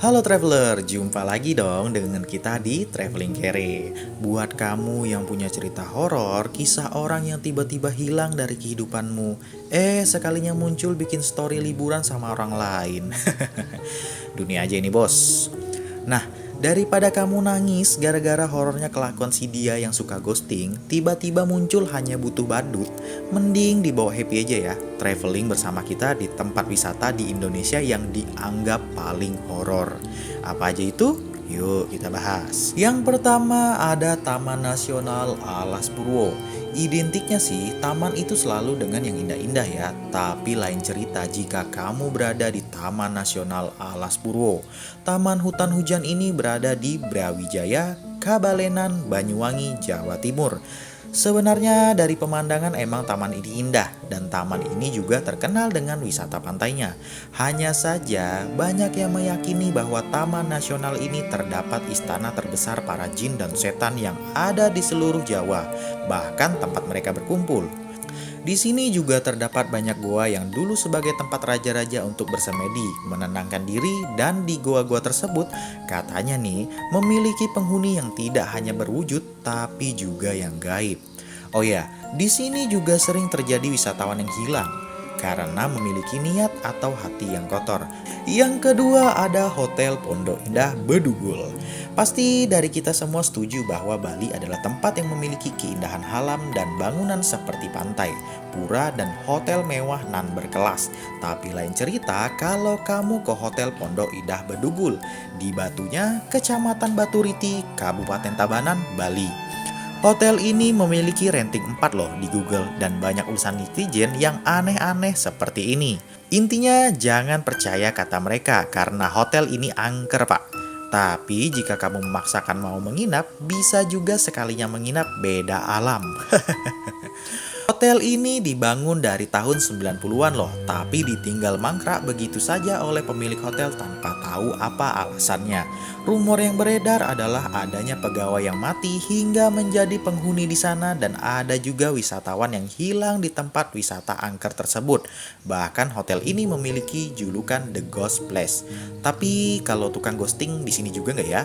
Halo traveler, jumpa lagi dong dengan kita di Traveling Kere. Buat kamu yang punya cerita horor, kisah orang yang tiba-tiba hilang dari kehidupanmu, sekalinya muncul bikin story liburan sama orang lain. Dunia aja ini bos. Nah, daripada kamu nangis gara-gara horornya kelakuan si dia yang suka ghosting, tiba-tiba muncul hanya butuh badut, mending dibawa happy aja ya. Traveling bersama kita di tempat wisata di Indonesia yang dianggap paling horor. Apa aja itu? Yuk kita bahas. Yang pertama ada Taman Nasional Alas Purwo. Identiknya sih, taman itu selalu dengan yang indah-indah ya. Tapi lain cerita jika kamu berada di Taman Nasional Alas Purwo. Taman hutan hujan ini berada di Brawijaya, Kabalenan, Banyuwangi, Jawa Timur. Sebenarnya dari pemandangan emang taman ini indah dan taman ini juga terkenal dengan wisata pantainya. Hanya saja banyak yang meyakini bahwa taman nasional ini terdapat istana terbesar para jin dan setan yang ada di seluruh Jawa, bahkan tempat mereka berkumpul. Di sini juga terdapat banyak goa yang dulu sebagai tempat raja-raja untuk bersemedi, menenangkan diri, dan di goa-goa tersebut katanya nih memiliki penghuni yang tidak hanya berwujud tapi juga yang gaib. Oh ya, di sini juga sering terjadi wisatawan yang hilang karena memiliki niat atau hati yang kotor. Yang kedua ada Hotel Pondok Indah Bedugul. Pasti dari kita semua setuju bahwa Bali adalah tempat yang memiliki keindahan alam dan bangunan seperti pantai, pura, dan hotel mewah nan berkelas. Tapi lain cerita kalau kamu ke Hotel Pondok Indah Bedugul di Batunya, Kecamatan Baturiti, Kabupaten Tabanan, Bali. Hotel ini memiliki rating 4 loh di Google dan banyak urusan netizen yang aneh-aneh seperti ini. Intinya jangan percaya kata mereka karena hotel ini angker pak. Tapi jika kamu memaksakan mau menginap, bisa juga sekalinya menginap beda alam. Hotel ini dibangun dari tahun 90-an loh, tapi ditinggal mangkrak begitu saja oleh pemilik hotel tanpa tahu apa alasannya. Rumor yang beredar adalah adanya pegawai yang mati hingga menjadi penghuni di sana dan ada juga wisatawan yang hilang di tempat wisata angker tersebut. Bahkan hotel ini memiliki julukan The Ghost Place. Tapi kalau tukang ghosting di sini juga nggak ya?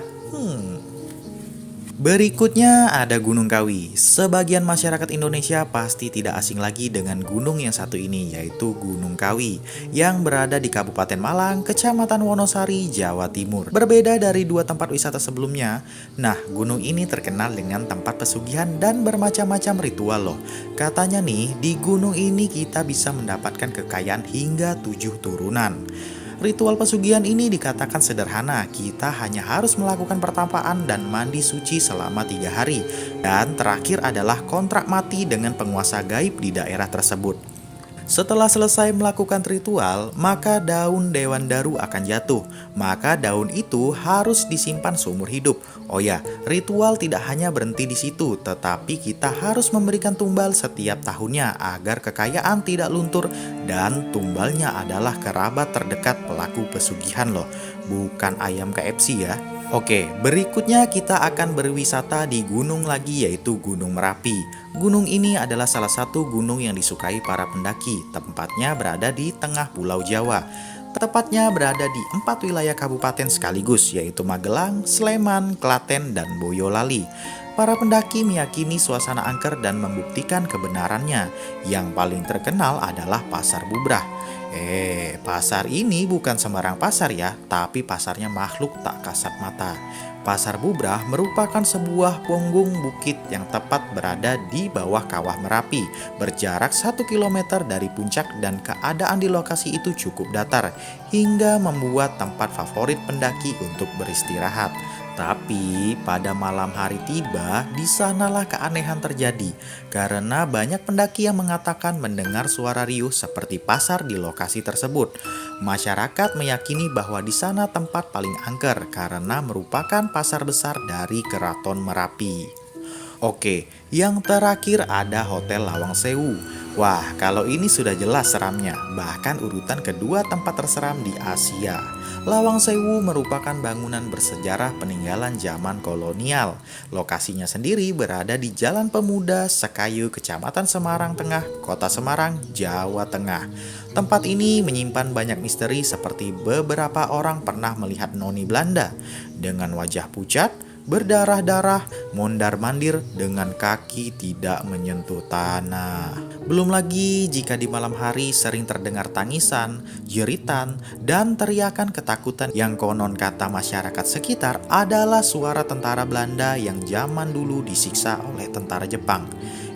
Berikutnya ada Gunung Kawi. Sebagian masyarakat Indonesia pasti tidak asing lagi dengan gunung yang satu ini, yaitu Gunung Kawi, yang berada di Kabupaten Malang, Kecamatan Wonosari, Jawa Timur. Berbeda dari dua tempat wisata sebelumnya, nah gunung ini terkenal dengan tempat pesugihan dan bermacam-macam ritual loh. Katanya nih, di gunung ini kita bisa mendapatkan kekayaan hingga 7 turunan. Ritual pesugihan ini dikatakan sederhana, kita hanya harus melakukan pertapaan dan mandi suci selama 3 hari. Dan terakhir adalah kontrak mati dengan penguasa gaib di daerah tersebut. Setelah selesai melakukan ritual, maka daun Dewan Daru akan jatuh. Maka daun itu harus disimpan seumur hidup. Oh ya, ritual tidak hanya berhenti di situ, tetapi kita harus memberikan tumbal setiap tahunnya agar kekayaan tidak luntur dan tumbalnya adalah kerabat terdekat pelaku pesugihan loh, bukan ayam KFC ya. Oke, berikutnya kita akan berwisata di gunung lagi yaitu Gunung Merapi. Gunung ini adalah salah satu gunung yang disukai para pendaki. Tempatnya berada di tengah Pulau Jawa. Tepatnya berada di 4 wilayah kabupaten sekaligus yaitu Magelang, Sleman, Klaten, dan Boyolali. Para pendaki meyakini suasana angker dan membuktikan kebenarannya. Yang paling terkenal adalah Pasar Bubrah. Pasar ini bukan sembarang pasar ya, tapi pasarnya makhluk tak kasat mata. Pasar Bubrah merupakan sebuah punggung bukit yang tepat berada di bawah kawah Merapi, berjarak 1 km dari puncak dan keadaan di lokasi itu cukup datar, hingga membuat tempat favorit pendaki untuk beristirahat. Tapi pada malam hari tiba, di sanalah keanehan terjadi karena banyak pendaki yang mengatakan mendengar suara riuh seperti pasar di lokasi tersebut. Masyarakat meyakini bahwa di sana tempat paling angker karena merupakan pasar besar dari Keraton Merapi. Oke, yang terakhir ada Hotel Lawang Sewu. Wah, kalau ini sudah jelas seramnya, bahkan urutan kedua tempat terseram di Asia. Lawang Sewu merupakan bangunan bersejarah peninggalan zaman kolonial. Lokasinya sendiri berada di Jalan Pemuda, Sekayu, Kecamatan Semarang Tengah, Kota Semarang, Jawa Tengah. Tempat ini menyimpan banyak misteri seperti beberapa orang pernah melihat noni Belanda dengan wajah pucat, berdarah-darah, mondar-mandir dengan kaki tidak menyentuh tanah. Belum lagi jika di malam hari sering terdengar tangisan, jeritan, dan teriakan ketakutan yang konon kata masyarakat sekitar adalah suara tentara Belanda yang zaman dulu disiksa oleh tentara Jepang.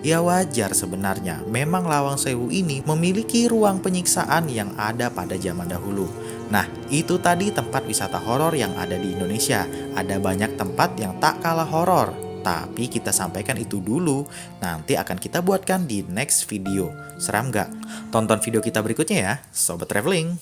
Ya wajar sebenarnya, memang Lawang Sewu ini memiliki ruang penyiksaan yang ada pada zaman dahulu. Nah, itu tadi tempat wisata horor yang ada di Indonesia. Ada banyak tempat yang tak kalah horor, tapi kita sampaikan itu dulu. Nanti akan kita buatkan di next video. Seram gak? Tonton video kita berikutnya ya, Sobat Traveling.